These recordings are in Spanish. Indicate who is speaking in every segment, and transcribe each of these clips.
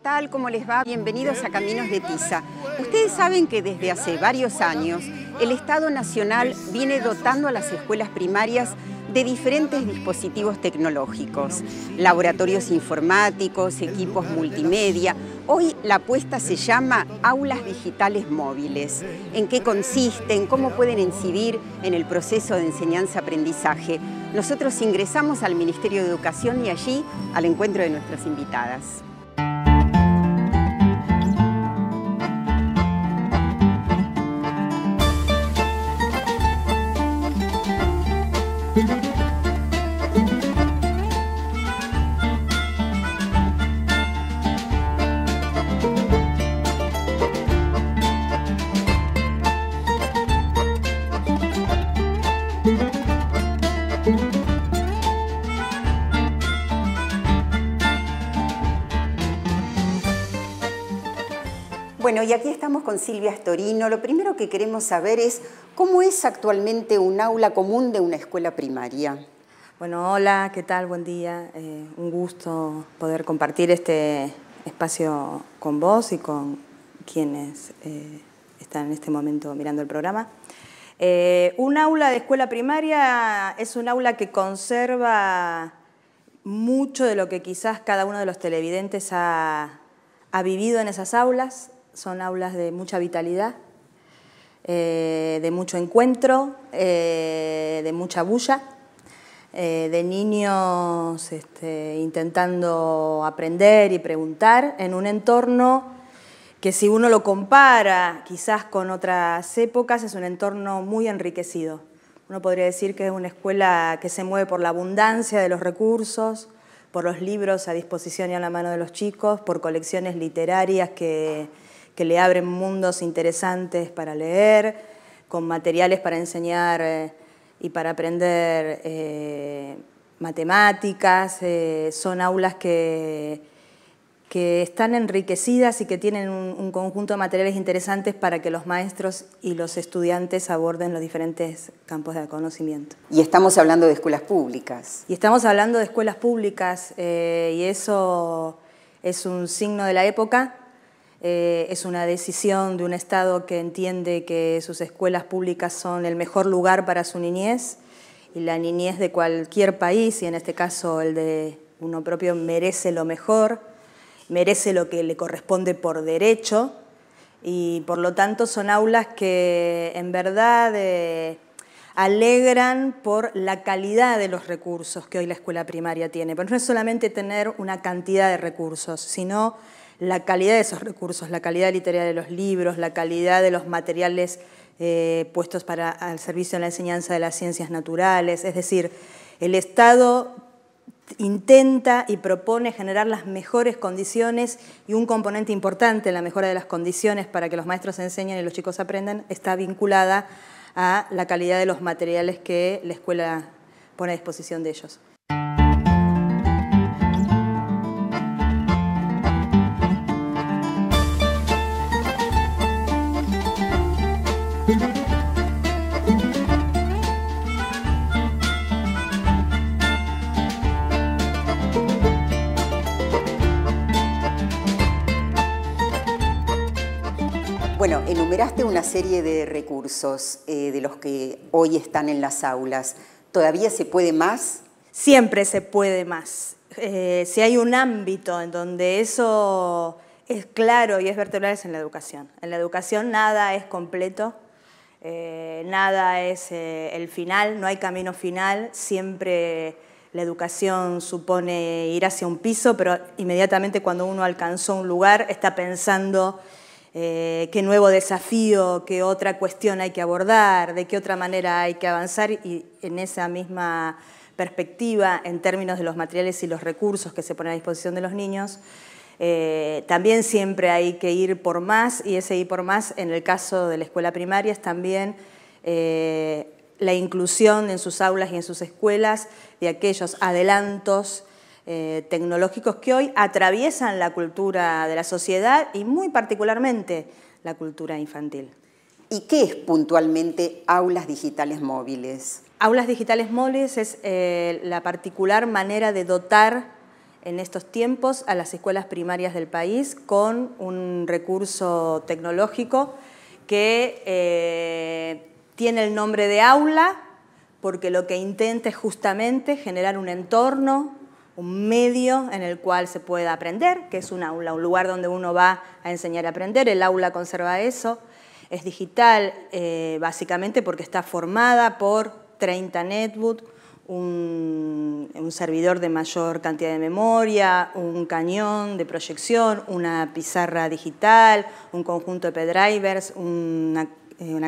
Speaker 1: tal? ¿Cómo les va? Bienvenidos a Caminos de Tiza. Ustedes saben que desde hace varios años el Estado Nacional viene dotando a las escuelas primarias de diferentes dispositivos tecnológicos, laboratorios informáticos, equipos multimedia. Hoy la apuesta se llama Aulas Digitales Móviles. ¿En qué consisten? ¿Cómo pueden incidir en el proceso de enseñanza-aprendizaje? Nosotros ingresamos al Ministerio de Educación y allí al encuentro de nuestras invitadas. Bueno, y aquí estamos con Silvia Storino. Lo primero que queremos saber es cómo es actualmente un aula común de una escuela primaria.
Speaker 2: Bueno, hola, ¿qué tal? Buen día. Un gusto poder compartir este espacio con vos y con quienes están en este momento mirando el programa. Un aula de escuela primaria es un aula que conserva mucho de lo que quizás cada uno de los televidentes ha vivido en esas aulas. Son aulas de mucha vitalidad, de mucho encuentro, de mucha bulla, de niños intentando aprender y preguntar en un entorno que, si uno lo compara quizás con otras épocas, es un entorno muy enriquecido. Uno podría decir que es una escuela que se mueve por la abundancia de los recursos, por los libros a disposición y a la mano de los chicos, por colecciones literarias que le abren mundos interesantes para leer, con materiales para enseñar y para aprender matemáticas. Son aulas que están enriquecidas y que tienen un conjunto de materiales interesantes para que los maestros y los estudiantes aborden los diferentes campos de conocimiento.
Speaker 1: Y estamos hablando de escuelas públicas.
Speaker 2: Y estamos hablando de escuelas públicas y eso es un signo de la época. Es una decisión de un Estado que entiende que sus escuelas públicas son el mejor lugar para su niñez, y la niñez de cualquier país, y en este caso el de uno propio, merece lo mejor, merece lo que le corresponde por derecho, y por lo tanto son aulas que en verdad alegran por la calidad de los recursos que hoy la escuela primaria tiene. Pero no es solamente tener una cantidad de recursos, sino la calidad de esos recursos, la calidad literaria de los libros, la calidad de los materiales puestos al servicio de la enseñanza de las ciencias naturales. Es decir, el Estado intenta y propone generar las mejores condiciones, y un componente importante en la mejora de las condiciones para que los maestros enseñen y los chicos aprendan está vinculada a la calidad de los materiales que la escuela pone a disposición de ellos.
Speaker 1: Bueno, enumeraste una serie de recursos de los que hoy están en las aulas. ¿Todavía se puede más?
Speaker 2: Siempre se puede más. Si hay un ámbito en donde eso es claro y es vertebral, es en la educación. En la educación nada es completo, nada es el final, no hay camino final. Siempre la educación supone ir hacia un piso, pero inmediatamente cuando uno alcanzó un lugar está pensando qué nuevo desafío, qué otra cuestión hay que abordar, de qué otra manera hay que avanzar, y en esa misma perspectiva, en términos de los materiales y los recursos que se ponen a disposición de los niños, también siempre hay que ir por más, y ese ir por más, en el caso de la escuela primaria, es también la inclusión en sus aulas y en sus escuelas de aquellos adelantos tecnológicos que hoy atraviesan la cultura de la sociedad y muy particularmente la cultura infantil.
Speaker 1: ¿Y qué es puntualmente aulas digitales móviles?
Speaker 2: Aulas digitales móviles es la particular manera de dotar en estos tiempos a las escuelas primarias del país con un recurso tecnológico que tiene el nombre de aula, porque lo que intenta es justamente generar un entorno, un medio en el cual se pueda aprender, que es un aula, un lugar donde uno va a enseñar a aprender. El aula conserva eso. Es digital básicamente porque está formada por 30 netbooks, un servidor de mayor cantidad de memoria, un cañón de proyección, una pizarra digital, un conjunto de pendrivers, una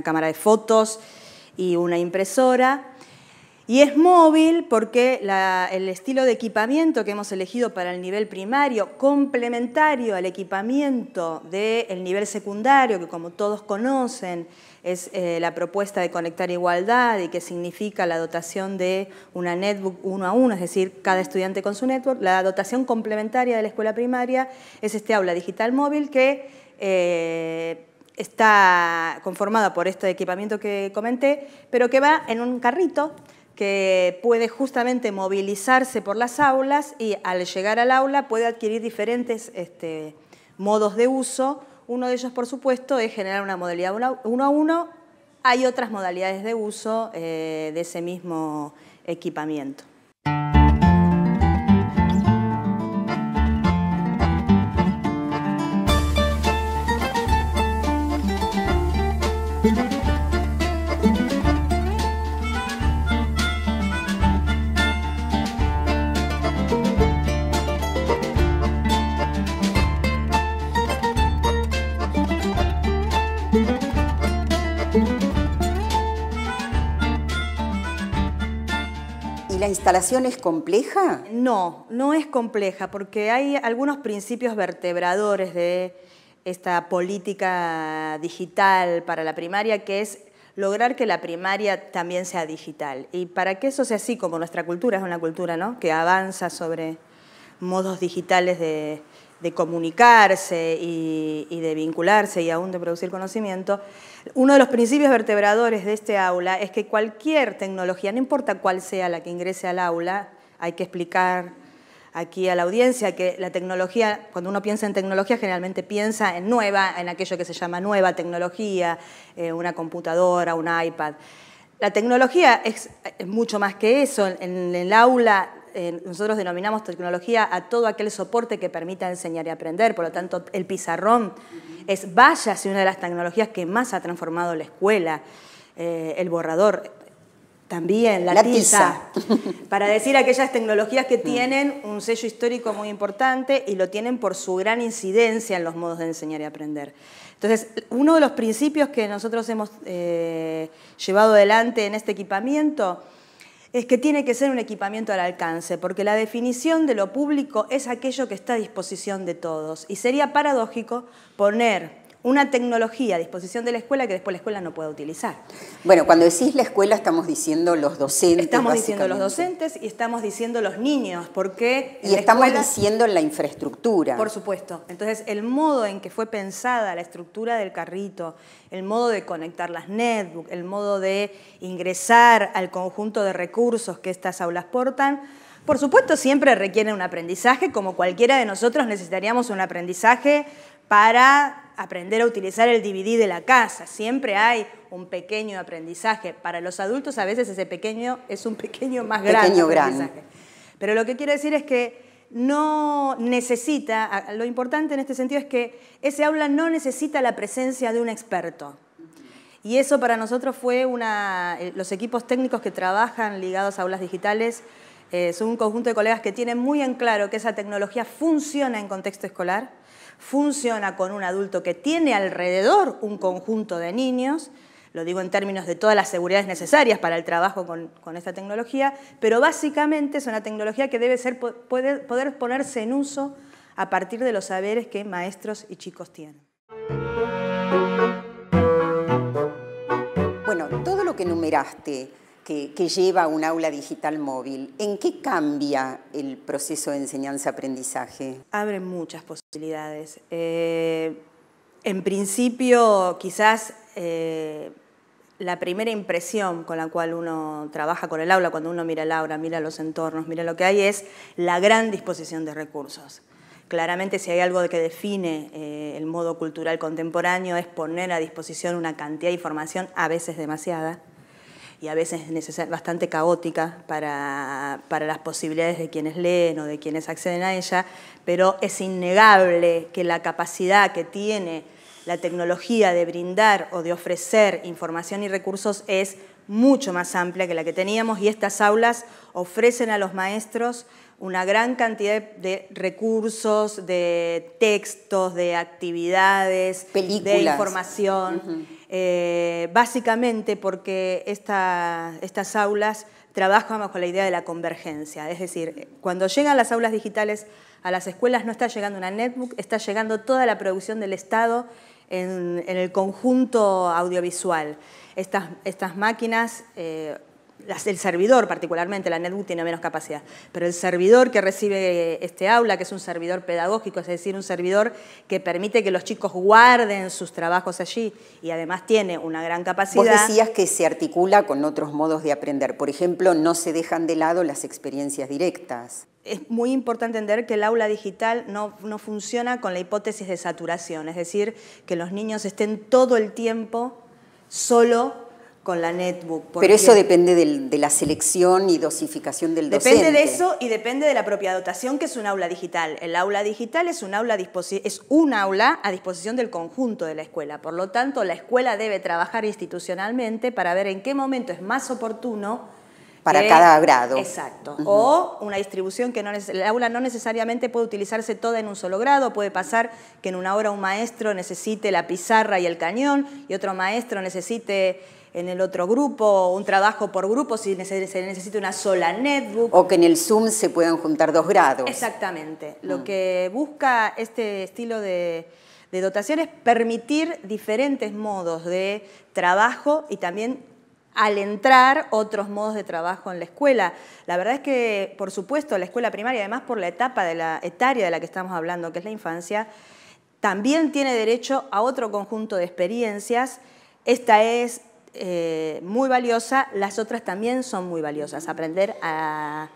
Speaker 2: cámara de fotos y una impresora. Y es móvil porque el estilo de equipamiento que hemos elegido para el nivel primario, complementario al equipamiento del nivel secundario, que como todos conocen es la propuesta de Conectar Igualdad y que significa la dotación de una netbook 1 a 1, es decir, cada estudiante con su netbook. La dotación complementaria de la escuela primaria es este aula digital móvil que está conformada por este equipamiento que comenté, pero que va en un carrito que puede justamente movilizarse por las aulas y al llegar al aula puede adquirir diferentes modos de uso. Uno de ellos, por supuesto, es generar una modalidad 1 a 1. Hay otras modalidades de uso de ese mismo equipamiento.
Speaker 1: ¿La instalación es compleja?
Speaker 2: No, no es compleja porque hay algunos principios vertebradores de esta política digital para la primaria, que es lograr que la primaria también sea digital. Y para que eso sea así, como nuestra cultura es una cultura, ¿no?, que avanza sobre modos digitales de comunicarse y de vincularse y aún de producir conocimiento, uno de los principios vertebradores de este aula es que cualquier tecnología, no importa cuál sea la que ingrese al aula, hay que explicar aquí a la audiencia que la tecnología, cuando uno piensa en tecnología, generalmente piensa en nueva, en aquello que se llama nueva tecnología, una computadora, un iPad. La tecnología es mucho más que eso. En el aula nosotros denominamos tecnología a todo aquel soporte que permita enseñar y aprender. Por lo tanto, el pizarrón es, vaya, una de las tecnologías que más ha transformado la escuela. El borrador también, la tiza. Para decir aquellas tecnologías que tienen un sello histórico muy importante y lo tienen por su gran incidencia en los modos de enseñar y aprender. Entonces, uno de los principios que nosotros hemos llevado adelante en este equipamiento es que tiene que ser un equipamiento al alcance, porque la definición de lo público es aquello que está a disposición de todos. Y sería paradójico poner una tecnología a disposición de la escuela que después la escuela no pueda utilizar.
Speaker 1: Bueno, cuando decís la escuela estamos diciendo los docentes.
Speaker 2: Estamos diciendo los docentes y estamos diciendo los niños, porque
Speaker 1: y estamos diciendo la infraestructura.
Speaker 2: Por supuesto. Entonces, el modo en que fue pensada la estructura del carrito, el modo de conectar las netbooks, el modo de ingresar al conjunto de recursos que estas aulas portan, por supuesto siempre requieren un aprendizaje, como cualquiera de nosotros necesitaríamos un aprendizaje para aprender a utilizar el DVD de la casa. Siempre hay un pequeño aprendizaje. Para los adultos a veces ese pequeño es un pequeño más grande aprendizaje. Pero lo que quiero decir es que no necesita, lo importante en este sentido es que ese aula no necesita la presencia de un experto. Y eso para nosotros fue los equipos técnicos que trabajan ligados a aulas digitales son un conjunto de colegas que tienen muy en claro que esa tecnología funciona en contexto escolar, funciona con un adulto que tiene alrededor un conjunto de niños, lo digo en términos de todas las seguridades necesarias para el trabajo con esta tecnología, pero básicamente es una tecnología que debe poder ponerse en uso a partir de los saberes que maestros y chicos tienen.
Speaker 1: Bueno, todo lo que enumeraste que lleva a un aula digital móvil, ¿en qué cambia el proceso de enseñanza-aprendizaje?
Speaker 2: Abre muchas posibilidades. En principio, quizás la primera impresión con la cual uno trabaja con el aula, cuando uno mira el aula, mira los entornos, mira lo que hay, es la gran disposición de recursos. Claramente, si hay algo que define el modo cultural contemporáneo, es poner a disposición una cantidad de información, a veces demasiada, y a veces bastante caótica para las posibilidades de quienes leen o de quienes acceden a ella, pero es innegable que la capacidad que tiene la tecnología de brindar o de ofrecer información y recursos es mucho más amplia que la que teníamos, y estas aulas ofrecen a los maestros una gran cantidad de recursos, de textos, de actividades, películas, de información, básicamente porque estas aulas trabajan bajo la idea de la convergencia. Es decir, cuando llegan las aulas digitales a las escuelas no está llegando una netbook, está llegando toda la producción del Estado en el conjunto audiovisual. Estas máquinas, el servidor particularmente, la netbook tiene menos capacidad, pero el servidor que recibe este aula, que es un servidor pedagógico, es decir, un servidor que permite que los chicos guarden sus trabajos allí y además tiene una gran capacidad.
Speaker 1: Vos decías que se articula con otros modos de aprender. Por ejemplo, no se dejan de lado las experiencias directas.
Speaker 2: Es muy importante entender que el aula digital no funciona con la hipótesis de saturación, es decir, que los niños estén todo el tiempo solo con la netbook.
Speaker 1: Pero eso depende de la selección y dosificación del docente.
Speaker 2: Depende de eso y depende de la propia dotación, que es un aula digital. El aula digital es un aula a disposición del conjunto de la escuela. Por lo tanto, la escuela debe trabajar institucionalmente para ver en qué momento es más oportuno
Speaker 1: para cada grado.
Speaker 2: Exacto. O una distribución que el aula no necesariamente puede utilizarse toda en un solo grado. Puede pasar que en una hora un maestro necesite la pizarra y el cañón y otro maestro necesite en el otro grupo un trabajo por grupo si se necesita una sola netbook.
Speaker 1: O que en el Zoom se puedan juntar 2 grados.
Speaker 2: Exactamente. Lo que busca este estilo de dotación es permitir diferentes modos de trabajo y también al entrar otros modos de trabajo en la escuela. La verdad es que, por supuesto, la escuela primaria, además por la etapa etaria de la que estamos hablando, que es la infancia, también tiene derecho a otro conjunto de experiencias. Esta es muy valiosa, las otras también son muy valiosas. Aprender a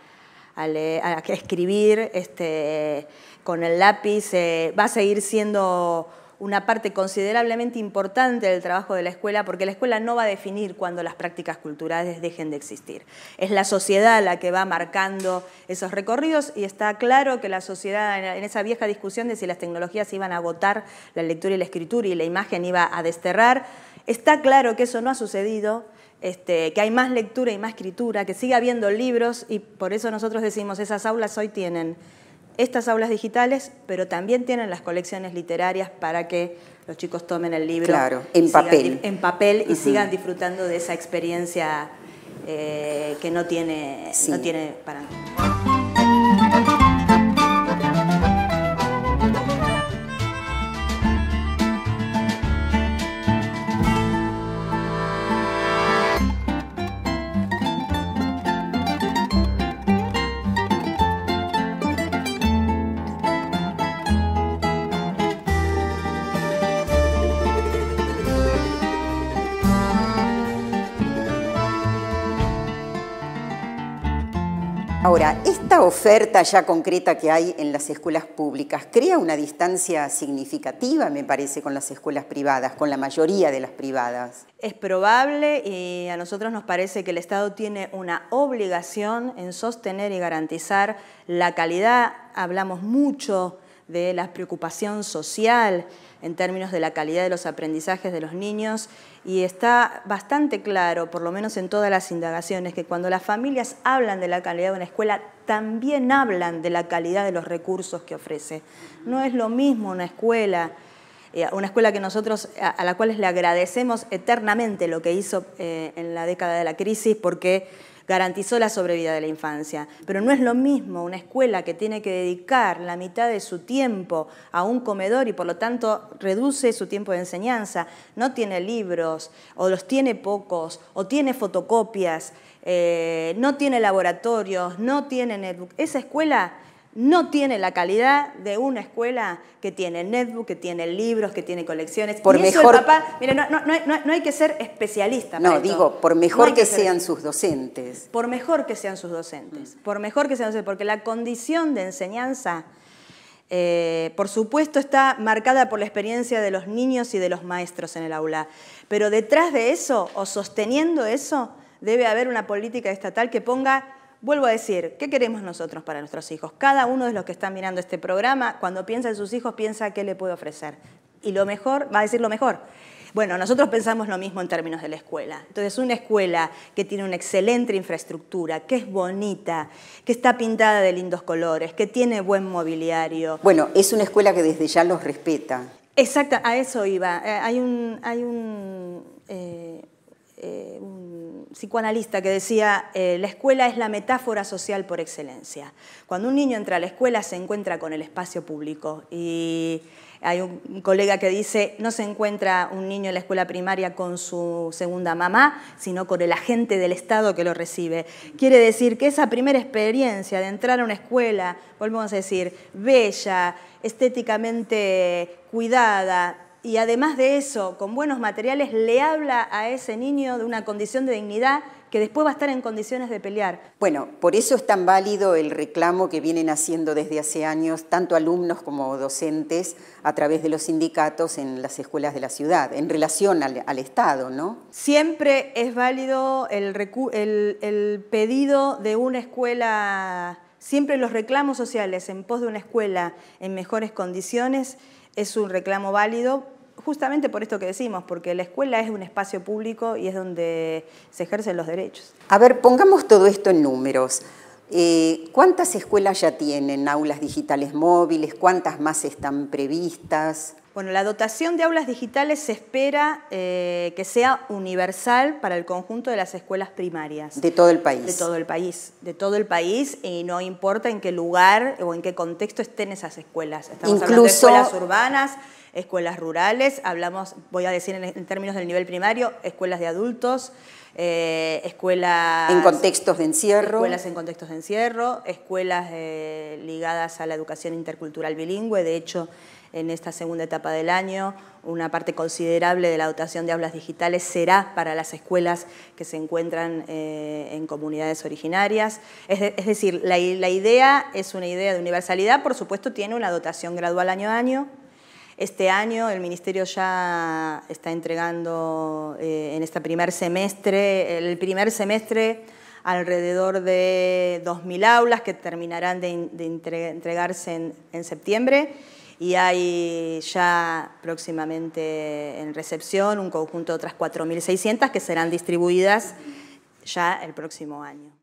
Speaker 2: escribir con el lápiz va a seguir siendo una parte considerablemente importante del trabajo de la escuela, porque la escuela no va a definir cuándo las prácticas culturales dejen de existir. Es la sociedad la que va marcando esos recorridos y está claro que la sociedad, en esa vieja discusión de si las tecnologías iban a agotar la lectura y la escritura y la imagen iba a desterrar, está claro que eso no ha sucedido, que hay más lectura y más escritura, que sigue habiendo libros y por eso nosotros decimos esas aulas hoy tienen estas aulas digitales, pero también tienen las colecciones literarias para que los chicos tomen el libro
Speaker 1: en papel
Speaker 2: y sigan disfrutando de esa experiencia que no tiene para nada.
Speaker 1: Ahora, esta oferta ya concreta que hay en las escuelas públicas crea una distancia significativa, me parece, con las escuelas privadas, con la mayoría de las privadas.
Speaker 2: Es probable y a nosotros nos parece que el Estado tiene una obligación en sostener y garantizar la calidad. Hablamos mucho de la preocupación social en términos de la calidad de los aprendizajes de los niños y está bastante claro, por lo menos en todas las indagaciones, que cuando las familias hablan de la calidad de una escuela, también hablan de la calidad de los recursos que ofrece. No es lo mismo una escuela que nosotros, a la cual le agradecemos eternamente lo que hizo en la década de la crisis, porque garantizó la sobrevida de la infancia. Pero no es lo mismo una escuela que tiene que dedicar la mitad de su tiempo a un comedor y por lo tanto reduce su tiempo de enseñanza, no tiene libros, o los tiene pocos, o tiene fotocopias, no tiene laboratorios, no tiene netbook. Esa escuela no tiene la calidad de una escuela que tiene netbook, que tiene libros, que tiene colecciones.
Speaker 1: Por
Speaker 2: y eso
Speaker 1: mejor...
Speaker 2: el papá, mire, no hay que ser especialista para
Speaker 1: No,
Speaker 2: esto.
Speaker 1: digo, por mejor que sean sus docentes.
Speaker 2: Por mejor que sean sus docentes. Por mejor que sean docentes, porque la condición de enseñanza, por supuesto, está marcada por la experiencia de los niños y de los maestros en el aula. Pero detrás de eso, o sosteniendo eso, debe haber una política estatal que ponga... Vuelvo a decir, ¿qué queremos nosotros para nuestros hijos? Cada uno de los que están mirando este programa, cuando piensa en sus hijos, piensa qué le puede ofrecer. Y lo mejor, va a decir lo mejor. Bueno, nosotros pensamos lo mismo en términos de la escuela. Entonces, una escuela que tiene una excelente infraestructura, que es bonita, que está pintada de lindos colores, que tiene buen mobiliario.
Speaker 1: Bueno, es una escuela que desde ya los respeta.
Speaker 2: Exacto, a eso iba. Hay un psicoanalista que decía, la escuela es la metáfora social por excelencia. Cuando un niño entra a la escuela se encuentra con el espacio público y hay un colega que dice, no se encuentra un niño en la escuela primaria con su segunda mamá, sino con el agente del Estado que lo recibe. Quiere decir que esa primera experiencia de entrar a una escuela, volvemos a decir, bella, estéticamente cuidada, y además de eso, con buenos materiales, le habla a ese niño de una condición de dignidad que después va a estar en condiciones de pelear.
Speaker 1: Bueno, por eso es tan válido el reclamo que vienen haciendo desde hace años, tanto alumnos como docentes, a través de los sindicatos en las escuelas de la ciudad, en relación al Estado, ¿no?
Speaker 2: Siempre es válido el pedido de una escuela, siempre los reclamos sociales en pos de una escuela en mejores condiciones, es un reclamo válido, justamente por esto que decimos, porque la escuela es un espacio público y es donde se ejercen los derechos.
Speaker 1: A ver, pongamos todo esto en números. ¿Cuántas escuelas ya tienen aulas digitales móviles? ¿Cuántas más están previstas?
Speaker 2: Bueno, la dotación de aulas digitales se espera que sea universal para el conjunto de las escuelas primarias.
Speaker 1: ¿De todo el país?
Speaker 2: De todo el país. De todo el país, y no importa en qué lugar o en qué contexto estén esas escuelas. Estamos hablando de escuelas urbanas, escuelas rurales, hablamos, voy a decir en términos del nivel primario, escuelas de adultos, escuelas...
Speaker 1: En contextos de encierro.
Speaker 2: Escuelas en contextos de encierro, escuelas ligadas a la educación intercultural bilingüe. De hecho, en esta segunda etapa del año, una parte considerable de la dotación de aulas digitales será para las escuelas que se encuentran en comunidades originarias. Es decir, la idea es una idea de universalidad, por supuesto tiene una dotación gradual año a año. Este año el Ministerio ya está entregando en este primer semestre, alrededor de 2.000 aulas que terminarán de entregarse en septiembre, y hay ya próximamente en recepción un conjunto de otras 4.600 que serán distribuidas ya el próximo año.